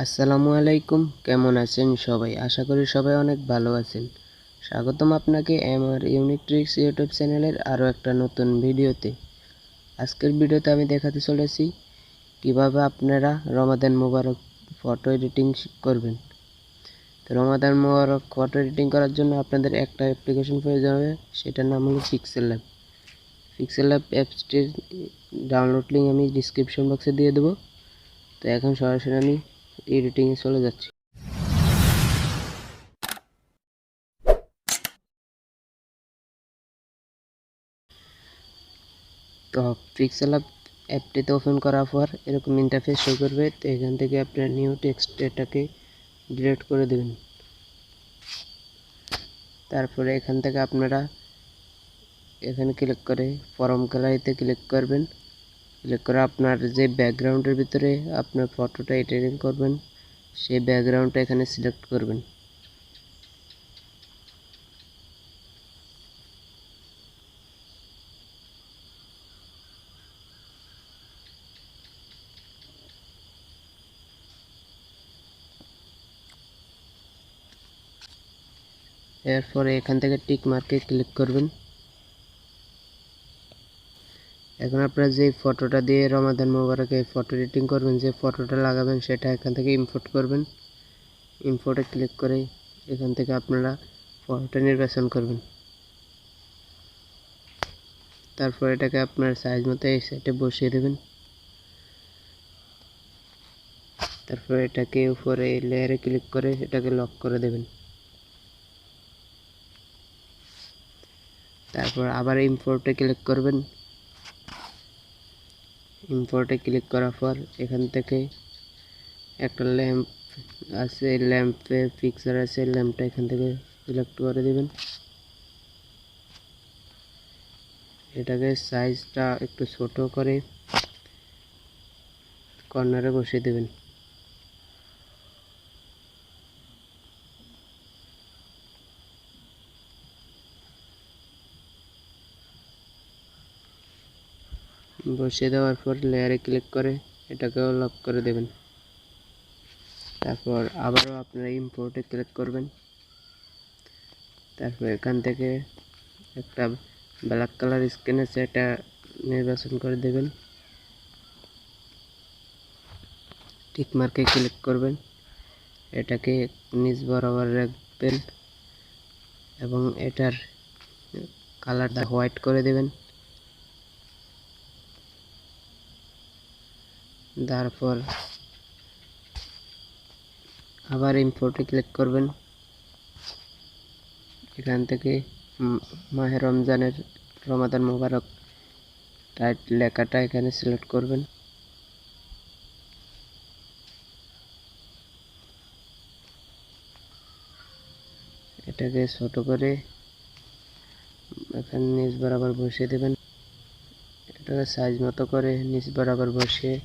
আসসালামু আলাইকুম, কেমন আছেন সবাই? আশা করি সবাই অনেক ভালো আছেন। স্বাগতম আপনাকে আমার ইউনিক ট্রিক্স ইউটিউব চ্যানেলের আরও একটা নতুন ভিডিওতে। আজকের ভিডিওতে আমি দেখাতে চলেছি কিভাবে আপনারা রমাদান মুবারক ফটো এডিটিং করবেন। তো রমাদান মুবারক ফটো এডিটিং করার জন্য আপনাদের একটা অ্যাপ্লিকেশন প্রয়োজন হবে, সেটার নাম হলো পিক্সেল ল্যাব। পিক্সেল ল্যাব অ্যাপসটির ডাউনলোড লিঙ্ক আমি ডিসক্রিপশন বক্সে দিয়ে দেবো। তো এখন সরাসরি আমি এডিটিংয়ে চলে যাচ্ছি। তো পিক্সেল অ্যাপটিতে ওপেন করার পর এরকম ইন্টারফেস শো করবে। তো এখান থেকে আপনার নিউ টেক্সট এটাকে ডিলিট করে দেবেন। তারপরে এখান থেকে আপনারা এখানে ক্লিক করে ফরম গ্যালারিতে ক্লিক করবেন। ক্লিক করে আপনার যে ব্যাকগ্রাউন্ডের ভিতরে আপনার ফটোটা এডিটিং করবেন সেই ব্যাকগ্রাউন্ডটা এখানে সিলেক্ট করবেন। এরপরে এখান থেকে টিক মার্কে ক্লিক করবেন। এখন আপনারা যে ফটোটা দিয়ে রমাদান মোবারকে ফটো এডিটিং করবেন, যে ফটোটা লাগাবেন সেটা এখান থেকে ইম্পোর্ট করবেন। ইম্পোর্টে ক্লিক করে এখান থেকে আপনারা ফটোটা নির্বাচন করবেন। তারপর এটাকে আপনার সাইজ মতো এই সাইডে বসিয়ে দেবেন। তারপর এটাকে উপরে লেয়ারে ক্লিক করে এটাকে লক করে দেবেন। তারপর আবার ইম্পোর্টে ক্লিক করবেন। ইম্পোর্টে ক্লিক করার পর এখান থেকে একটা ল্যাম্প আছে, ল্যাম্পের পিকচার আছে, ল্যাম্পটা এখান থেকে সিলেক্ট করে দেবেন। এটাকে সাইজটা একটু ছোট করে কর্নারে বসিয়ে দেবেন। বসিয়ে দেওয়ার পর লেয়ারে ক্লিক করে এটাকেও লক করে দেবেন। তারপর আবারও আপনারা ইম্পোর্টে ক্লিক করবেন। তারপর এখান থেকে একটা ব্ল্যাক কালার স্ক্রিন আছে, এটা নির্বাচন করে দেবেন। টিক মার্কে ক্লিক করবেন। এটাকে নিচ বরাবর রাখবেন এবং এটার কালারটা হোয়াইট করে দেবেন। তারপর আবার ইম্পোর্টে ক্লিক করবেন। এখান থেকে মাহে রমজানের রমাদান মুবারক লেখাটা এখানে সিলেক্ট করবেন। এটাকে ছোট করে এখানে নিচ বরাবর বসিয়ে দেবেন। এটাকে সাইজ মতো করে নিচ বরাবর বসিয়ে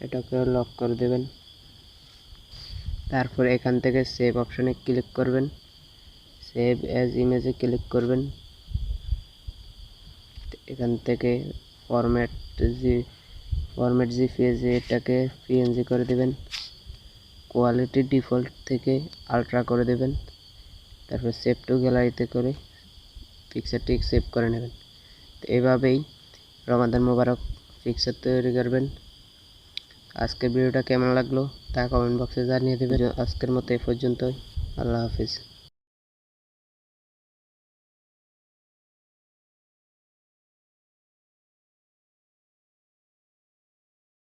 এটাকে লক করে দেবেন। তারপর এখান থেকে সেভ অপশনে ক্লিক করবেন। সেভ অ্যাজ ইমেজে ক্লিক করবেন। এখান থেকে ফরম্যাট জিপিএজি এটাকে পিএনজি করে দেবেন। কোয়ালিটি ডিফল্ট থেকে আলট্রা করে দেবেন। তারপর সেভ টু গ্যালারিতে করে পিকচারটি সেভ করে নেবেন। তো এইভাবেই রমাদান মোবারক পিকচার তৈরি করবেন। আজকের ভিডিওটা কেমন লাগলো তা কমেন্ট বক্সে জানিয়ে দেবেন। আজকের মতো এ পর্যন্তই। আল্লাহ হাফিজ।